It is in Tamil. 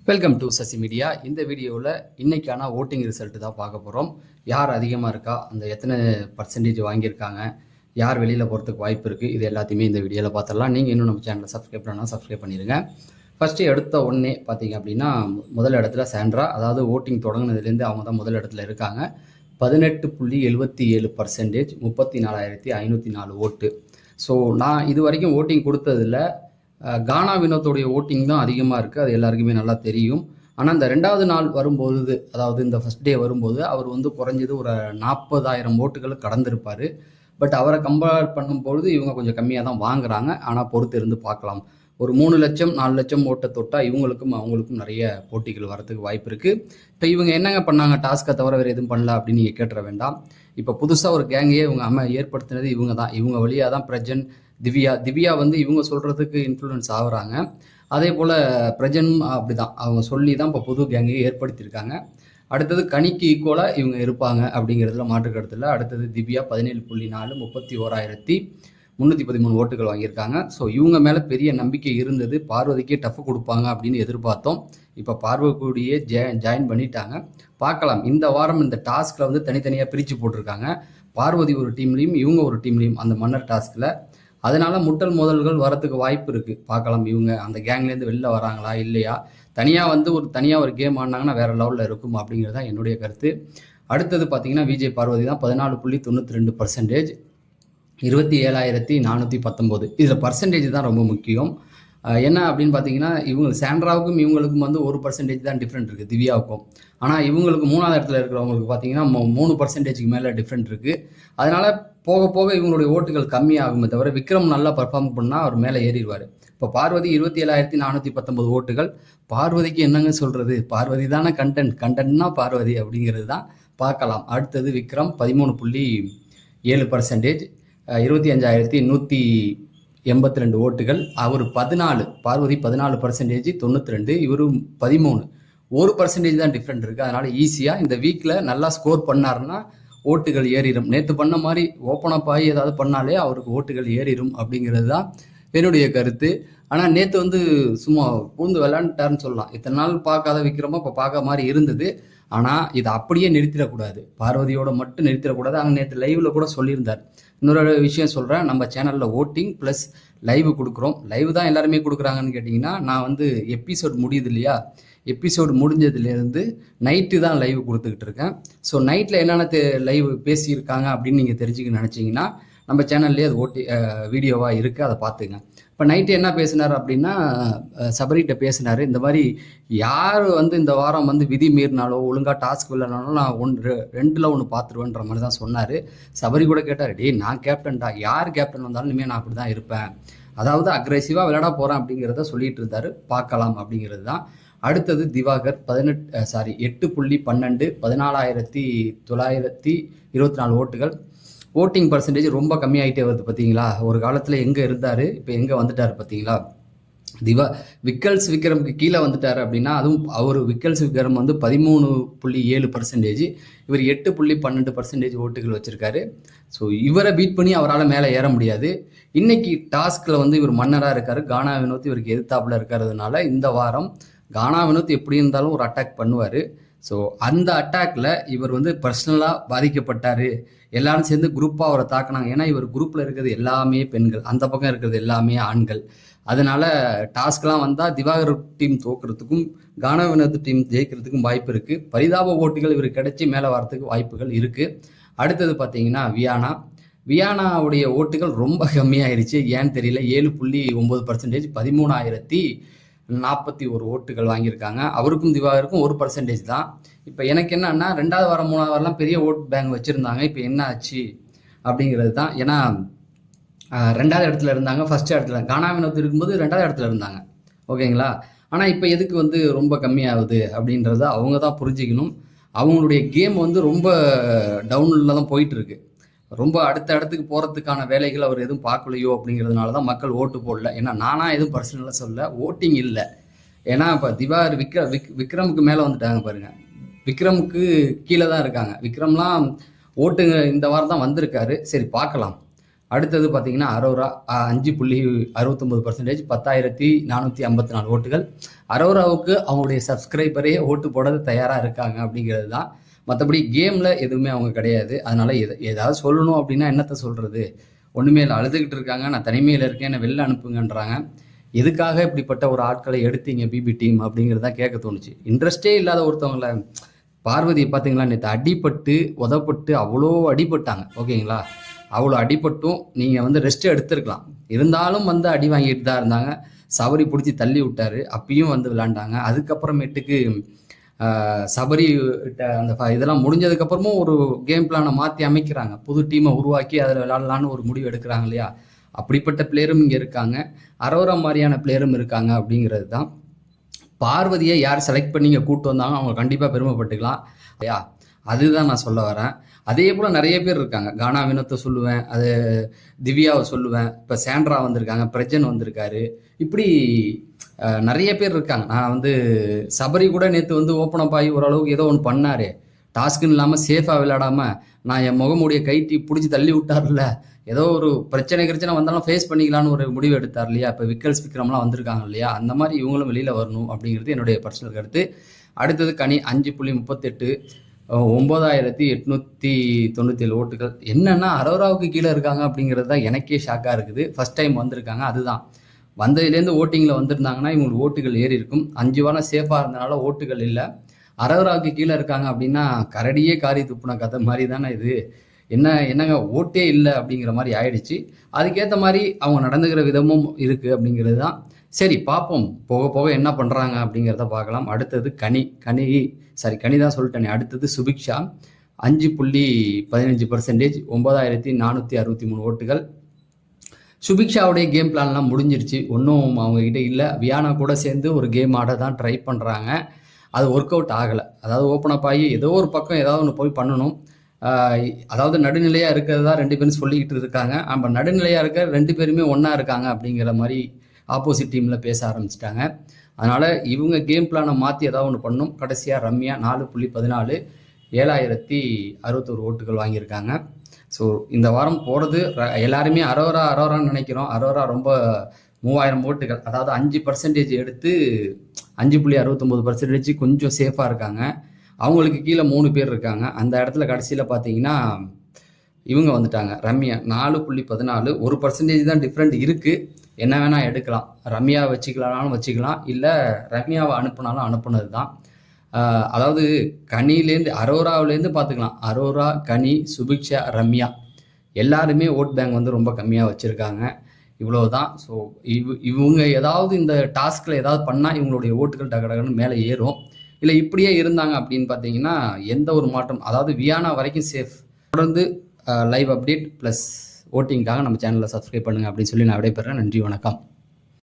Welcome to Sasi media. இந்த வீடியோவில் இன்றைக்கான ஓட்டிங் ரிசல்ட்டு தான் பார்க்க போகிறோம். யார் அதிகமாக இருக்கா, அந்த எத்தனை பர்சன்டேஜ் வாங்கியிருக்காங்க, யார் வெளியில் போகிறதுக்கு வாய்ப்பு இருக்குது, இது எல்லாத்தையுமே இந்த வீடியோவில் பார்த்துடலாம். நீங்கள் இன்னும் நம்ம சேனலை சப்ஸ்கிரைப் பண்ணால் சப்ஸ்கிரைப் பண்ணிடுங்க. ஃபஸ்ட்டு எடுத்த உடனே பார்த்தீங்க அப்படின்னா முதல் இடத்துல சாண்ட்ரா, அதாவது ஓட்டிங் தொடங்கினதுலேருந்து அவங்க தான் முதல் இடத்துல இருக்காங்க. 18.77%, 34,504 ஓட்டு. ஸோ நான் இது வரைக்கும் ஓட்டிங் கொடுத்ததில் கானா வினோத்தோடைய ஓட்டிங் தான் அதிகமாக இருக்குது, அது எல்லாருக்குமே நல்லா தெரியும். ஆனால் இந்த 2வது நாள் வரும்போது, அதாவது இந்த ஃபஸ்ட் டே வரும்போது அவர் குறைஞ்சது ஒரு 40,000 ஓட்டுகள் கடந்திருப்பார். பட் அவரை கம்பேர் பண்ணும்பொழுது இவங்க கொஞ்சம் கம்மியாக தான் வாங்குறாங்க. ஆனால் பொறுத்து இருந்து பார்க்கலாம். ஒரு 3 லட்சம் 4 லட்சம் ஓட்டை தொட்டால் இவங்களுக்கும் அவங்களுக்கும் நிறைய போட்டிகள் வரதுக்கு வாய்ப்பு இருக்குது. இப்போ இவங்க என்னங்க பண்ணாங்க, டாஸ்க்கை தவிர வேறு எதுவும் பண்ணல அப்படின்னு நீங்கள் கேட்டுற வேண்டாம். இப்போ புதுசாக ஒரு கேங்கையே இவங்க ஏற்படுத்தினது இவங்க தான். இவங்க வழியாக தான் பிரஜன், திவ்யா இவங்க சொல்கிறதுக்கு இன்ஃப்ளூயன்ஸ் ஆகுறாங்க. அதே போல் பிரஜனும் அப்படி தான், அவங்க சொல்லி தான் இப்போ புது கேங்கையை ஏற்படுத்தியிருக்காங்க. அடுத்தது கனிக்கு ஈக்குவலாக இவங்க இருப்பாங்க அப்படிங்கிறதுல மாற்று கருத்தில். அடுத்தது திவ்யா 17.4, 31,313 ஓட்டுகள் வாங்கியிருக்காங்க. ஸோ இவங்க மேலே பெரிய நம்பிக்கை இருந்தது. பார்வதிக்கே டஃப் கொடுப்பாங்க அப்படின்னு எதிர்பார்த்தோம். இப்போ பார்வதியே ஜாயின் பண்ணிட்டாங்க. பார்க்கலாம், இந்த வாரம் இந்த டாஸ்கில் தனித்தனியாக பிரித்து போட்டிருக்காங்க. பார்வதி ஒரு டீம்லேயும் இவங்க ஒரு டீம்லேயும் அந்த மன்னர் டாஸ்கில். அதனால முட்டல் மோதல்கள் வரத்துக்கு வாய்ப்பு இருக்குது. பார்க்கலாம் இவங்க அந்த கேங்லேருந்து வெளில வராங்களா இல்லையா. தனியாக ஒரு கேம் ஆடினாங்கன்னா வேறு லெவலில் இருக்கும் அப்படிங்கிறது தான் என்னுடைய கருத்து. அடுத்தது பார்த்தீங்கன்னா விஜய் பார்வதி தான் 14.92%, 27,419. இதில் பர்சன்டேஜ் தான் ரொம்ப முக்கியம். என்ன அப்படின்னு பார்த்தீங்கன்னா இவங்க சாண்ட்ராவுக்கும் இவங்களுக்கும் 1% தான் டிஃப்ரெண்ட் இருக்குது திவ்யாவுக்கும். ஆனால் இவங்களுக்கு 3வது இடத்துல இருக்கிறவங்களுக்கு பார்த்தீங்கன்னா 3%க்கு மேலே டிஃப்ரெண்ட் இருக்குது. அதனால் போக போக இவங்களுடைய ஓட்டுகள் கம்மியாகுமே தவிர விக்ரம் நல்லா பர்ஃபார்ம் பண்ணால் அவர் மேலே ஏறிடுவார். இப்போ பார்வதி 27,419 ஓட்டுகள். பார்வதிக்கு என்னங்க சொல்கிறது, பார்வதி தானே கண்டென்ட்னா பார்வதி அப்படிங்கிறது தான். பார்க்கலாம். அடுத்தது விக்ரம் 13.7%, 25,182 ஓட்டுகள். அவர் 14, பார்வதி 14%, 92, இவரும் 13. 1% தான் டிஃப்ரெண்ட் இருக்குது. அதனால் ஈஸியாக இந்த வீக்கில் நல்லா ஸ்கோர் பண்ணாருன்னா ஓட்டுகள் ஏறிடும். நேற்று பண்ண மாதிரி ஓப்பன் அப் ஆகி ஏதாவது பண்ணாலே அவருக்கு ஓட்டுகள் ஏறிடும் அப்படிங்கிறது தான் என்னுடைய கருத்து. ஆனால் நேற்று சும்மா பூந்து விளையாண்டுட்டாருன்னு சொல்லலாம். இத்தனை நாள் பார்க்காத விக்ரமா இப்போ பார்க்க மாதிரி இருந்தது. ஆனால் இதை அப்படியே நிறுத்திடக்கூடாது, பார்வதியோட மட்டும் நிறுத்திடக்கூடாது. அங்கே நேற்று லைவில் கூட சொல்லியிருந்தார். இன்னொரு விஷயம் சொல்கிறேன், நம்ம சேனலில் ஓட்டிங் ப்ளஸ் லைவ் கொடுக்குறோம். லைவ் தான் எல்லாருமே கொடுக்குறாங்கன்னு கேட்டிங்கன்னா, நான் எபிசோட் முடியுது இல்லையா, எபிசோடு முடிஞ்சதுலேருந்து நைட்டு தான் லைவ் கொடுத்துக்கிட்டு இருக்கேன். ஸோ நைட்டில் என்னென்ன லைவ் பேசியிருக்காங்க அப்படின்னு நீங்கள் தெரிஞ்சுக்க நினச்சிங்கன்னா நம்ம சேனல்லே அது வீடியோவாக இருக்குது, அதை பார்த்துங்க. இப்போ நைட்டு என்ன பேசினார் அப்படின்னா, சபரிகிட்ட பேசினார். இந்த மாதிரி யார் இந்த வாரம் விதி மீறினாலோ ஒழுங்காக டாஸ்க் இல்லைனாலும் நான் 2ல் 1 பார்த்துருவேன்ற மாதிரி தான் சொன்னார். சபரி கூட கேட்டார், நான் கேப்டன்டா, யார் கேப்டன் வந்தாலும் இனிமேல் நான் அப்படி தான் இருப்பேன், அதாவது அக்ரெசிவாக விளையாட போகிறேன் அப்படிங்கிறத சொல்லிட்டு இருந்தார். பார்க்கலாம் அப்படிங்கிறது தான். அடுத்தது திவாகர் 8.12, 14,924 ஓட்டுகள். ஓட்டிங் பர்சன்டேஜ் ரொம்ப கம்மியாகிட்டே வருது பார்த்தீங்களா. ஒரு காலத்தில் எங்கே இருந்தார், இப்போ எங்கே வந்துட்டார் பார்த்தீங்களா. விக்கல்ஸ் கீழே வந்துட்டார் அப்படின்னா, அதுவும் அவர் விக்கல்ஸ் விக்ரம் 13.7%, இவர் 8.12% ஓட்டுகள் வச்சுருக்காரு. ஸோ இவரை பீட் பண்ணி அவரால் மேலே ஏற முடியாது. இன்னைக்கு டாஸ்கில் இவர் மன்னராக இருக்கார். கானா வினோத் இவருக்கு எதிர்த்தாப்பில் இருக்கிறதுனால இந்த வாரம் கானா வினோத் எப்படி இருந்தாலும் ஒரு அட்டாக் பண்ணுவார். ஸோ அந்த அட்டாக்ல இவர் பர்சனலாக பாதிக்கப்பட்டார். எல்லாரும் சேர்ந்து குரூப்பாக அவரை தாக்குனாங்க. ஏன்னா இவர் குரூப்பில் இருக்கிறது எல்லாமே பெண்கள், அந்த பக்கம் இருக்கிறது எல்லாமே ஆண்கள். அதனால டாஸ்க்லாம் வந்தால் திவாகர் டீம் தோக்குறதுக்கும் கானா வினோத் டீம் ஜெயிக்கிறதுக்கும் வாய்ப்பு இருக்குது. பரிதாப ஓட்டுகள் இவருக்கு கிடைச்சி மேலே வரத்துக்கு வாய்ப்புகள் இருக்குது. அடுத்தது பார்த்தீங்கன்னா வியானாவுடைய ஓட்டுகள் ரொம்ப கம்மியாயிருச்சு. ஏன்னு தெரியல. 7.9%, 13,041 ஓட்டுகள் வாங்கியிருக்காங்க. அவருக்கும் திவாகருக்கும் 1% தான். இப்போ எனக்கு என்னன்னா 2வது வாரம் 3வது வாரம்லாம் பெரிய ஓட் பேங்க் வச்சுருந்தாங்க. இப்போ என்ன ஆச்சு அப்படிங்கிறது தான். ஏன்னா 2வது இடத்துல இருந்தாங்க, ஃபர்ஸ்ட் இடத்துல கானா வினோத் இருக்கும்போது 2வது இடத்துல இருந்தாங்க, ஓகேங்களா. ஆனால் இப்போ எதுக்கு ரொம்ப கம்மியாகுது அப்படின்றத அவங்க தான் புரிஞ்சுக்கணும். அவங்களுடைய கேம் ரொம்ப டவுனில் தான் போயிட்டு இருக்கு. ரொம்ப அடுத்த இடத்துக்கு போகிறதுக்கான வேலைகள் அவர் எதுவும் பார்க்கலையோ அப்படிங்கிறதுனால தான் மக்கள் ஓட்டு போடல. ஏன்னா நானாக எதுவும் பர்சனலாக சொல்ல, ஓட்டிங் இல்லை. ஏன்னா இப்போ திவாகர் விக்ரமுக்கு மேலே வந்துட்டாங்க பாருங்க, விக்ரமுக்கு கீழே தான் இருக்காங்க. விக்ரம்லாம் ஓட்டுங்க இந்த வாரம் தான் வந்திருக்காரு. சரி பார்க்கலாம். அடுத்தது பார்த்தீங்கன்னா அரோரா 5.69%, 10,454 ஓட்டுகள். அரோராவுக்கு அவங்களுடைய சப்ஸ்கிரைபரே ஓட்டு போட தயாராக இருக்காங்க அப்படிங்கிறது தான். மற்றபடி கேமில் எதுவுமே அவங்க கிடையாது. அதனால ஏதாவது சொல்லணும் அப்படின்னா என்னத்தை சொல்கிறது, ஒன்றுமே இல்லை, அழுதுகிட்டு இருக்காங்க. நான் தனிமையில் இருக்கேன், என்னை வெளில அனுப்புங்கன்றாங்க. எதுக்காக இப்படிப்பட்ட ஒரு ஆட்களை எடுத்தீங்க பிபி டீம் அப்படிங்கிறதா கேட்க தோணுச்சு. இன்ட்ரெஸ்டே இல்லாத ஒருத்தவங்களை, பார்வதியை பார்த்தீங்களா, நேற்று அடிபட்டு உதப்பட்டு அவ்வளோ அடிபட்டாங்க. ஓகேங்களா, அவ்வளோ அடிபட்டும் நீங்கள் வந்து ரெஸ்ட் எடுத்துருக்கலாம். இருந்தாலும் வந்து அடி வாங்கிட்டு தான் இருந்தாங்க. சபரி பிடிச்சி தள்ளி விட்டாரு, அப்பயும் வந்து விளாண்டாங்க. அதுக்கப்புறமேட்டுக்கு சபரி அந்த இதெல்லாம் முடிஞ்சதுக்கப்புறமும் ஒரு கேம் பிளானை மாற்றி அமைக்கிறாங்க. புது டீமை உருவாக்கி அதில் விளாடலான்னு ஒரு முடிவு எடுக்கிறாங்க இல்லையா. அப்படிப்பட்ட பிளேயரும் இங்கே இருக்காங்க, அரோரா மாதிரியான பிளேயரும் இருக்காங்க அப்படிங்கிறது தான். பார்வதியை யார் செலக்ட் பண்ணி இங்கே கூப்பிட்டு வந்தாங்க, அவங்க கண்டிப்பாக பெருமைப்பட்டுக்கலாம் இல்லையா. அதுதான் நான் சொல்ல வரேன். அதே போல் நிறைய பேர் இருக்காங்க. கானா வினோத்தை சொல்லுவேன், அது திவ்யாவை சொல்லுவேன், இப்போ சாண்ட்ரா வந்திருக்காங்க, பிரஜன் வந்திருக்காரு, இப்படி நிறைய பேர் இருக்காங்க. நான் வந்து சபரி கூட நேற்று வந்து ஓப்பன் அப் ஆகி ஓரளவுக்கு ஏதோ ஒன்று பண்ணார். டாஸ்க்குன்னு இல்லாமல் சேஃபாக விளையாடாமல் நான் என் முகமுடைய கைட்டி பிடிச்சி தள்ளி விட்டார்ல, ஏதோ ஒரு பிரச்சனை வந்தாலும் ஃபேஸ் பண்ணிக்கலான்னு ஒரு முடிவு எடுத்தார் இல்லையா. இப்போ விக்கல் விக்ரம்லாம் வந்திருக்காங்க இல்லையா, அந்த மாதிரி இவங்களும் வெளியில் வரணும் அப்படிங்கிறது என்னுடைய பர்சனல் கருத்து. அடுத்தது கனி 5.38, 9,897 ஓட்டுகள். என்னன்னா அரோராவுக்கு கீழே இருக்காங்க அப்படிங்கிறது தான் எனக்கே ஷாக்காக இருக்குது. ஃபர்ஸ்ட் டைம் வந்திருக்காங்க. அதுதான், வந்ததுலேருந்து ஓட்டிங்கில் வந்திருந்தாங்கன்னா இவங்களுக்கு ஓட்டுகள் ஏறி இருக்கும். 5 வாரம் சேஃபாக இருந்தனால ஓட்டுகள் இல்லை. அரோராவுக்கு கீழே இருக்காங்க அப்படின்னா கரடியே காரி துப்புன கதை மாதிரி தானே இது. என்னங்க ஓட்டே இல்லை அப்படிங்கிற மாதிரி ஆயிடுச்சு. அதுக்கேற்ற மாதிரி அவங்க நடந்துக்கிற விதமும் இருக்குது அப்படிங்கிறது தான். சரி பார்ப்போம், போக போக என்ன பண்ணுறாங்க அப்படிங்கிறத பார்க்கலாம். அடுத்தது கனி தான் சொல்லிட்டேனே. அடுத்தது சுபிக்ஷா 5.15%, 9,463 ஓட்டுகள். சுபிக்ஷாவுடைய கேம் பிளான்லாம் முடிஞ்சிருச்சு, ஒன்றும் அவங்கக்கிட்ட இல்லை. வியானா கூட சேர்ந்து ஒரு கேம் ஆட தான் ட்ரை பண்ணுறாங்க, அது ஒர்க் அவுட் ஆகலை. அதாவது ஓப்பன் அப் ஆகி ஏதோ ஒரு பக்கம் ஏதாவது ஒன்று போய் பண்ணணும். அதாவது நடுநிலையாக இருக்கிறதா 2 பேரும் சொல்லிக்கிட்டு இருக்காங்க. நம்ம நடுநிலையாக இருக்க 2 பேருமே ஒன்றா இருக்காங்க அப்படிங்கிற மாதிரி ஆப்போசிட் டீமில் பேச ஆரம்பிச்சிட்டாங்க. அதனால் இவங்க கேம் பிளானை மாற்றி ஏதாவது ஒன்று பண்ணணும். கடைசியாக ரம்யா 4.14, 7,061 ஓட்டுகள் வாங்கியிருக்காங்க. ஸோ இந்த வாரம் போகிறது எல்லாருமே அரோரான்னு நினைக்கிறோம். அரோரா ரொம்ப 3,000 ஓட்டுகள், அதாவது 5% எடுத்து 5.69% கொஞ்சம் சேஃபாக இருக்காங்க. அவங்களுக்கு கீழே 3 பேர் இருக்காங்க. அந்த இடத்துல கடைசியில் பார்த்தீங்கன்னா இவங்க வந்துட்டாங்க, ரம்யா 4.14, 1% தான் டிஃப்ரெண்ட் இருக்குது. என்ன வேணால் எடுக்கலாம், ரம்யா வச்சுக்கலாம்னாலும் வச்சுக்கலாம், இல்லை ரம்யாவை அனுப்புனாலும் அனுப்புனது தான். அதாவது கனிலேருந்து அரோராவிலேருந்து பார்த்துக்கலாம். அரோரா, கனி, சுபிக்ஷா, ரம்யா எல்லாருமே ஓட் பேங்க் வந்து ரொம்ப கம்மியாக வச்சுருக்காங்க. இவ்வளவுதான். ஸோ இவங்க ஏதாவது இந்த டாஸ்கில் ஏதாவது பண்ணால் இவங்களுடைய ஓட்டுகள் டகடகன்னு மேலே ஏறும். இல்லை இப்படியே இருந்தாங்க அப்படின்னு பார்த்தீங்கன்னா எந்த ஒரு மாற்றம், அதாவது வியானா வரைக்கும் சேஃப். தொடர்ந்து லைவ் அப்டேட் ப்ளஸ் ஓட்டிங்காக நம்ம சேனலில் சப்ஸ்கிரைப் பண்ணுங்கள் அப்படின்னு சொல்லி நான் விடைபெறேன். நன்றி, வணக்கம்.